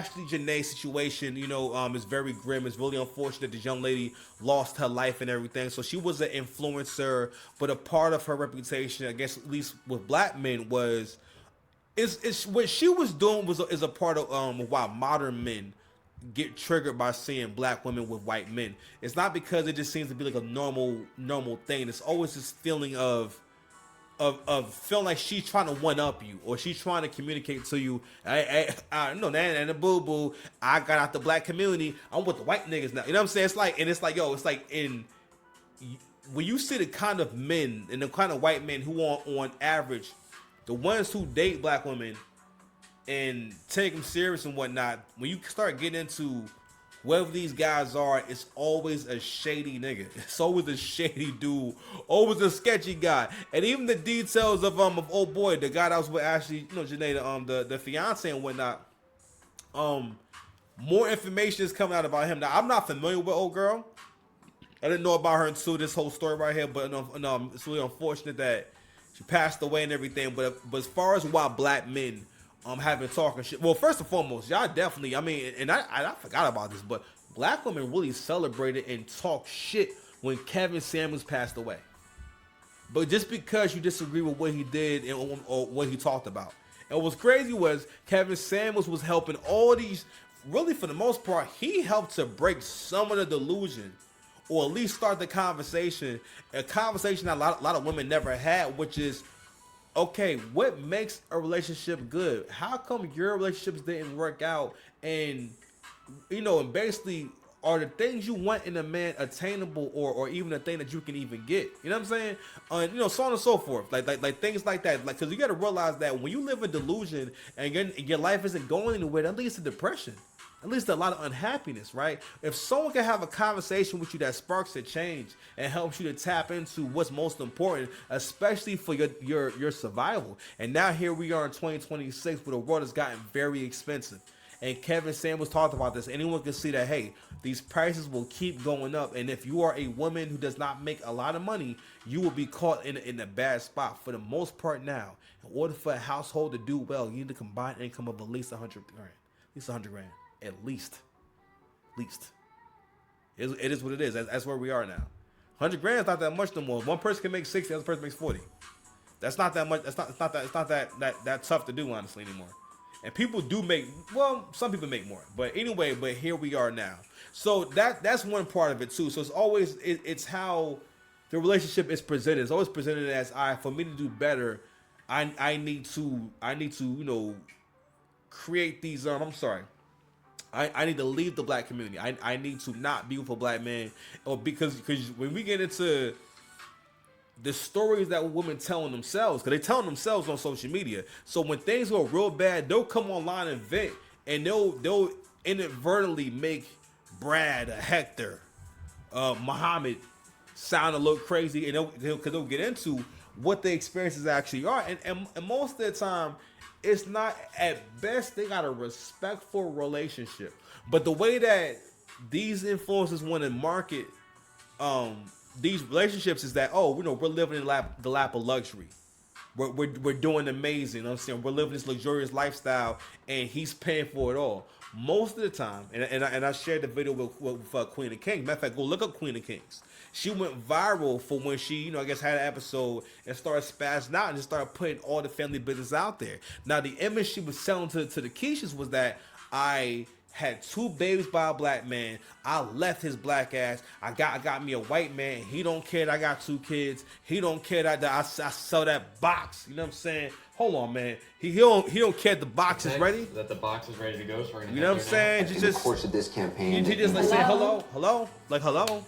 Ashley Janaee situation, is very grim. It's really unfortunate this young lady lost her life and everything. So she was an influencer, but a part of her reputation, I guess, at least with black men, was is what she was doing is a part of why modern men get triggered by seeing black women with white men. It's not because it just seems to be like a normal thing. It's always this feeling of feeling like she's trying to one up you, or she's trying to communicate to you. I know that and the boo boo. I got out the black community. I'm with the white niggas now. You know what I'm saying? It's like yo, it's like in when you see the kind of men and the kind of white men who are on average, the ones who date black women and take them serious and whatnot. When you start getting into whoever these guys are, it's always a shady nigga. It's always a shady dude, always a sketchy guy. And even the details of old boy, the guy that was with Ashley, Janae, the fiance and whatnot. More information is coming out about him. Now I'm not familiar with old girl. I didn't know about her until this whole story right here. But no, it's really unfortunate that she passed away and everything. But as far as why black men have been talking shit. Well, first and foremost, y'all definitely. I mean, and I forgot about this, but black women really celebrated and talked shit when Kevin Samuels passed away. But just because you disagree with what he did and or what he talked about, and what's crazy was Kevin Samuels was helping all these. Really, for the most part, he helped to break some of the delusion, or at least start the conversation. A conversation that a lot of women never had, which is, okay, what makes a relationship good? How come your relationships didn't work out? And and basically, are the things you want in a man attainable, or even a thing that you can even get? You know what I'm saying? So on and so forth. Like things like that. Like, because you got to realize that when you live in delusion and your life isn't going anywhere, that leads to depression. At least a lot of unhappiness, right? If someone can have a conversation with you that sparks a change and helps you to tap into what's most important, especially for your survival. And now here we are in 2026, where the world has gotten very expensive. And Kevin Samuels talked about this. Anyone can see that, hey, these prices will keep going up. And if you are a woman who does not make a lot of money, you will be caught in a bad spot. For the most part now, in order for a household to do well, you need a combined income of at least 100 grand. At least 100 grand. At least. It is what it is. That's where we are now. 100 grand is not that much no more. One person can make 60, the other person makes 40. That's not that much. It's not that tough to do, honestly, anymore. And people do make, well, some people make more. But anyway, here we are now. So that's one part of it too. So it's always it's how the relationship is presented. It's always presented as, all right, for me to do better, I need to create these I'm sorry. I need to leave the black community. I need to not be with a black man, or because when we get into the stories that women telling themselves, because they telling themselves on social media. So when things go real bad, they'll come online and vent, and they'll inadvertently make Brad, Hector, Muhammad sound a little crazy, and they'll get into what the experiences actually are, and most of the time, it's not, at best, they got a respectful relationship. But the way that these influencers want to market these relationships is that, we're living in the lap of luxury. We're doing amazing. You know what I'm saying? We're living this luxurious lifestyle, and he's paying for it all. Most of the time, and I shared the video with Queen of Kings. Matter of fact, go look up Queen of Kings. She went viral for when she, I guess, had an episode and started spazzing out and just started putting all the family business out there. Now, the image she was selling to the Keishas was that I had 2 babies by a black man. I left his black ass. I got me a white man. He don't care that I got 2 kids. He don't care that I sell that box. You know what I'm saying? Hold on, man. He don't care if the box is ready. That the box is ready to go. So we're gonna. You know what I'm saying? In the course of this campaign, he just like saying hello, like hello.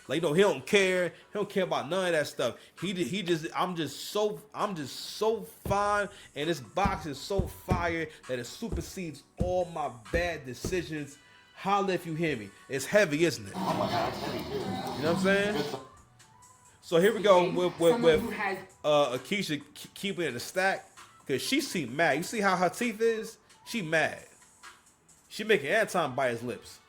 Like, he don't care. He don't care about none of that stuff. He just I'm just so fine, and this box is so fire that it supersedes all my bad decisions. Holla if you hear me. It's heavy, isn't it? Oh my god, it's heavy too. You know what I'm saying? So here we go with Akeisha keeping it in the stack, because she seemed mad. You see how her teeth is? She mad. She making Anton bite his lips.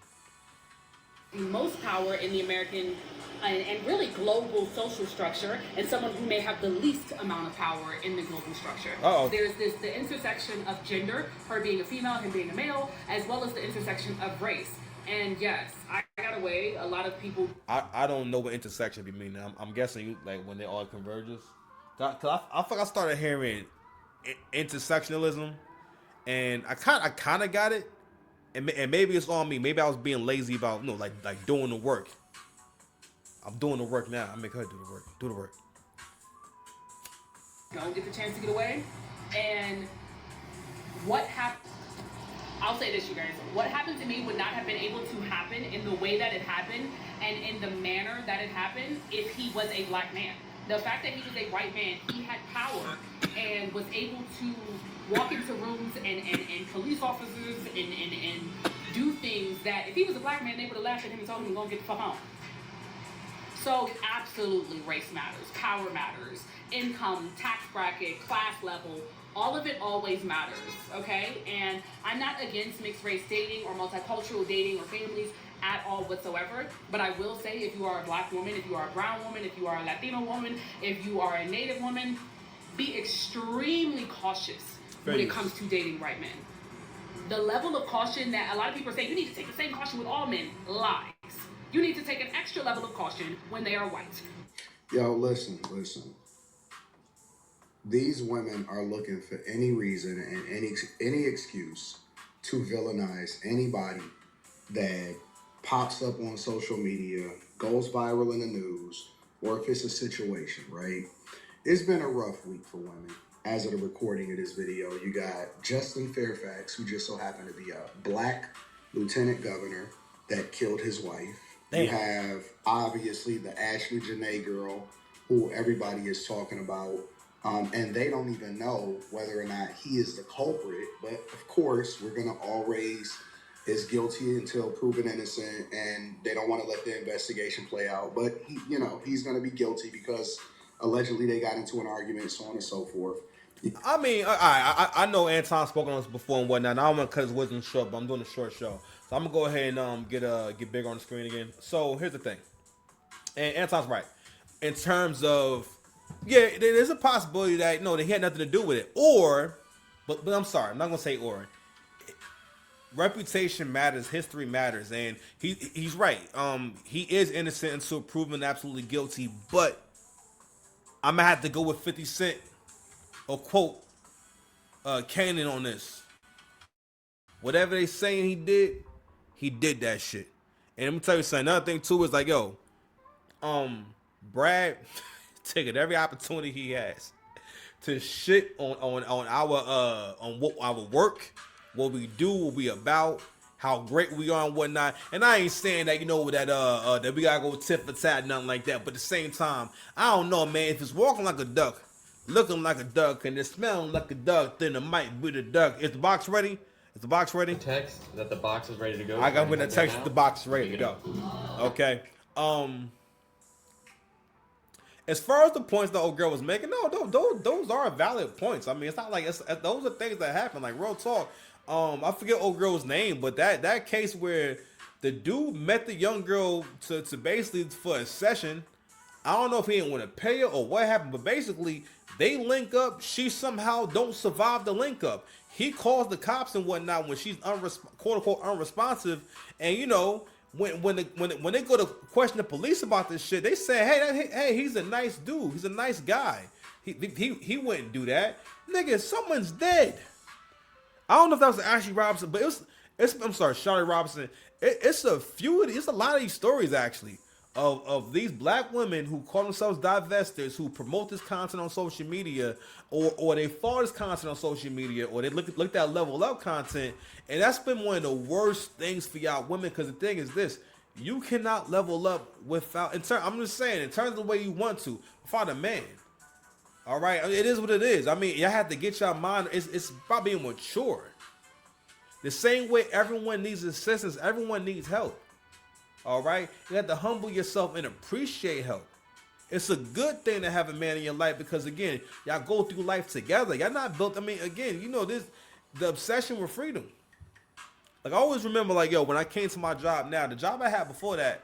the most power in the American and really global social structure, and someone who may have the least amount of power in the global structure. Uh-oh. There's the intersection of gender, her being a female, him being a male, as well as the intersection of race. And yes, I got away. A lot of people. I don't know what intersection be meaning. I'm guessing you like when they all converges. Cause I think I started hearing intersectionalism, and I kind of got it, and maybe it's on me. Maybe I was being lazy about like doing the work. I'm doing the work now. I make her do the work. Do the work. Don't get the chance to get away. And what happened? I'll say this, you guys. What happened to me would not have been able to happen in the way that it happened and in the manner that it happened if he was a black man. The fact that he was a white man, he had power and was able to walk into rooms and police officers and do things that if he was a black man, they would have laughed at him and told him to go and get the fuck home. So absolutely, race matters, power matters, income, tax bracket, class level, all of it always matters, okay? And I'm not against mixed race dating or multicultural dating or families at all whatsoever, but I will say if you are a black woman, if you are a brown woman, if you are a Latino woman, if you are a Native woman, be extremely cautious when it comes to dating white men. The level of caution that a lot of people are saying, you need to take the same caution with all men, lies. You need to take an extra level of caution when they are white. Yo, listen. These women are looking for any reason and any excuse to villainize anybody that pops up on social media, goes viral in the news, or if it's a situation, right? It's been a rough week for women. As of the recording of this video, you got Justin Fairfax, who just so happened to be a black lieutenant governor that killed his wife. Damn. You have, obviously, the Ashley Janaee girl, who everybody is talking about, and they don't even know whether or not he is the culprit. But, of course, we're going to always is guilty until proven innocent, and they don't want to let the investigation play out. But, he's going to be guilty because allegedly they got into an argument, so on and so forth. I mean, I know Anton spoke on this before and whatnot. And I don't want to cut his wisdom short, but I'm doing a short show. So I'm going to go ahead and get bigger on the screen again. So here's the thing. And Anton's right. In terms of, yeah, there's a possibility that, no, he had nothing to do with it. Or, but I'm sorry, I'm not going to say or. Reputation matters, history matters, and he's right. He is innocent until proven absolutely guilty, but I'm going to have to go with 50 Cent or quote Kanan on this. Whatever they saying he did that shit. And let me tell you something. Another thing too is like, yo, Brad taking every opportunity he has to shit on our work, what we do, what we about, how great we are and whatnot. And I ain't saying that that we gotta go tit for tat, nothing like that. But at the same time, I don't know, man. If it's walking like a duck, looking like a duck, and it's smelling like a duck, then it might be the duck. Is the box ready? Is the box ready? Text that the box is ready to go. I got when the text the box is ready to go. Okay. As far as the points the old girl was making, no, those are valid points. I mean, it's not like those are things that happen. Like real talk. I forget old girl's name, but that case where the dude met the young girl to basically for a session. I don't know if he didn't want to pay her or what happened, but basically they link up. She somehow don't survive the link up. He calls the cops and whatnot when she's quote unquote unresponsive. And when they go to question the police about this shit, they say, hey, he's a nice dude. He's a nice guy. He wouldn't do that. Nigga, someone's dead. I don't know if that was Ashley Robinson, but I'm sorry, Charlotte Robinson. It's a lot of these stories actually of these black women who call themselves divestors, who promote this content on social media, or they follow this content on social media, or they look at level up content, and that's been one of the worst things for y'all women. Because the thing is this: you cannot level up without. I'm just saying, in terms of the way you want to, without a man. All right, it is what it is. I mean, you have to get your mind. It's about being mature. The same way everyone needs assistance, everyone needs help. All right, you have to humble yourself and appreciate help. It's a good thing to have a man in your life because again, y'all go through life together. Y'all not built. I mean, again, this the obsession with freedom. Like I always remember, like yo, when I came to my job now, the job I had before that,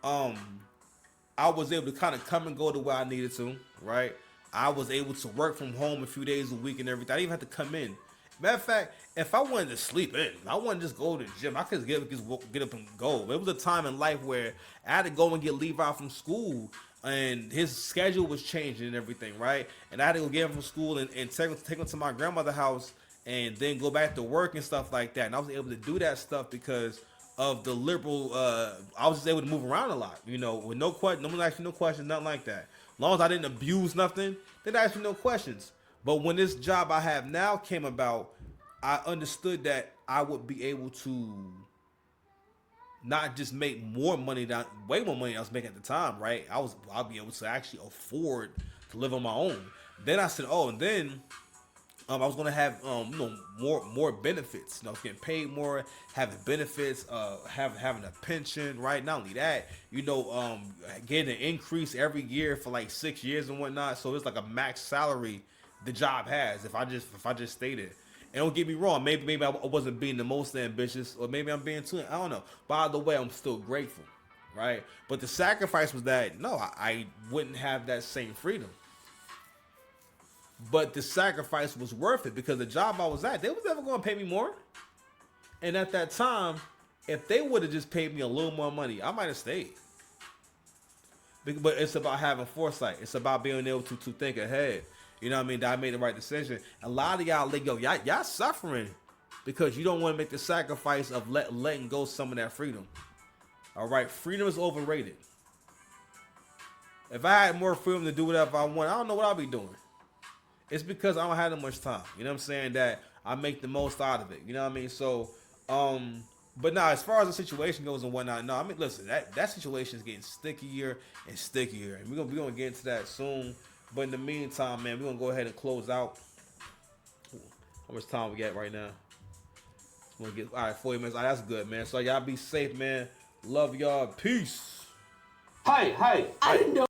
I was able to kind of come and go to where I needed to, right? I was able to work from home a few days a week and everything. I didn't even have to come in. Matter of fact, if I wanted to sleep in, I wanted to just go to the gym. I could get up and go. There was a time in life where I had to go and get Levi from school, and his schedule was changing and everything, right? And I had to go get him from school and take him to my grandmother's house and then go back to work and stuff like that. And I was able to do that stuff because of the liberal. I was just able to move around a lot, you know, with no question. No one asked me no questions, nothing like that. As long as I didn't abuse nothing, they didn't ask me no questions. But when this job I have now came about, I understood that I would be able to not just make more money than way more money I was making at the time, right? I'll be able to actually afford to live on my own. Then I said, oh, and then I was gonna have more benefits. You know, I was getting paid more, having benefits, having a pension. Right, not only that, getting an increase every year for like 6 years and whatnot. So it's like a max salary the job has if I just stayed it. And don't get me wrong, maybe I wasn't being the most ambitious, or maybe I'm being too. I don't know. By the way, I'm still grateful, right? But the sacrifice was that no, I wouldn't have that same freedom. But the sacrifice was worth it because the job I was at, they was never going to pay me more. And at that time, if they would have just paid me a little more money, I might have stayed. But it's about having foresight. It's about being able to think ahead. You know what I mean? That I made the right decision. A lot of y'all suffering because you don't want to make the sacrifice of letting go some of that freedom. All right, freedom is overrated. If I had more freedom to do whatever I want, I don't know what I'll be doing. It's because I don't have that much time. You know what I'm saying? That I make the most out of it. You know what I mean? So, but now as far as the situation goes and whatnot, no, I mean, listen, that situation is getting stickier and stickier, and we're gonna get into that soon. But in the meantime, man, we're gonna go ahead and close out. How much time we got right now? We're gonna get all right, 40 minutes. All right, that's good, man. So y'all be safe, man. Love y'all. Peace. Hi. I didn't know.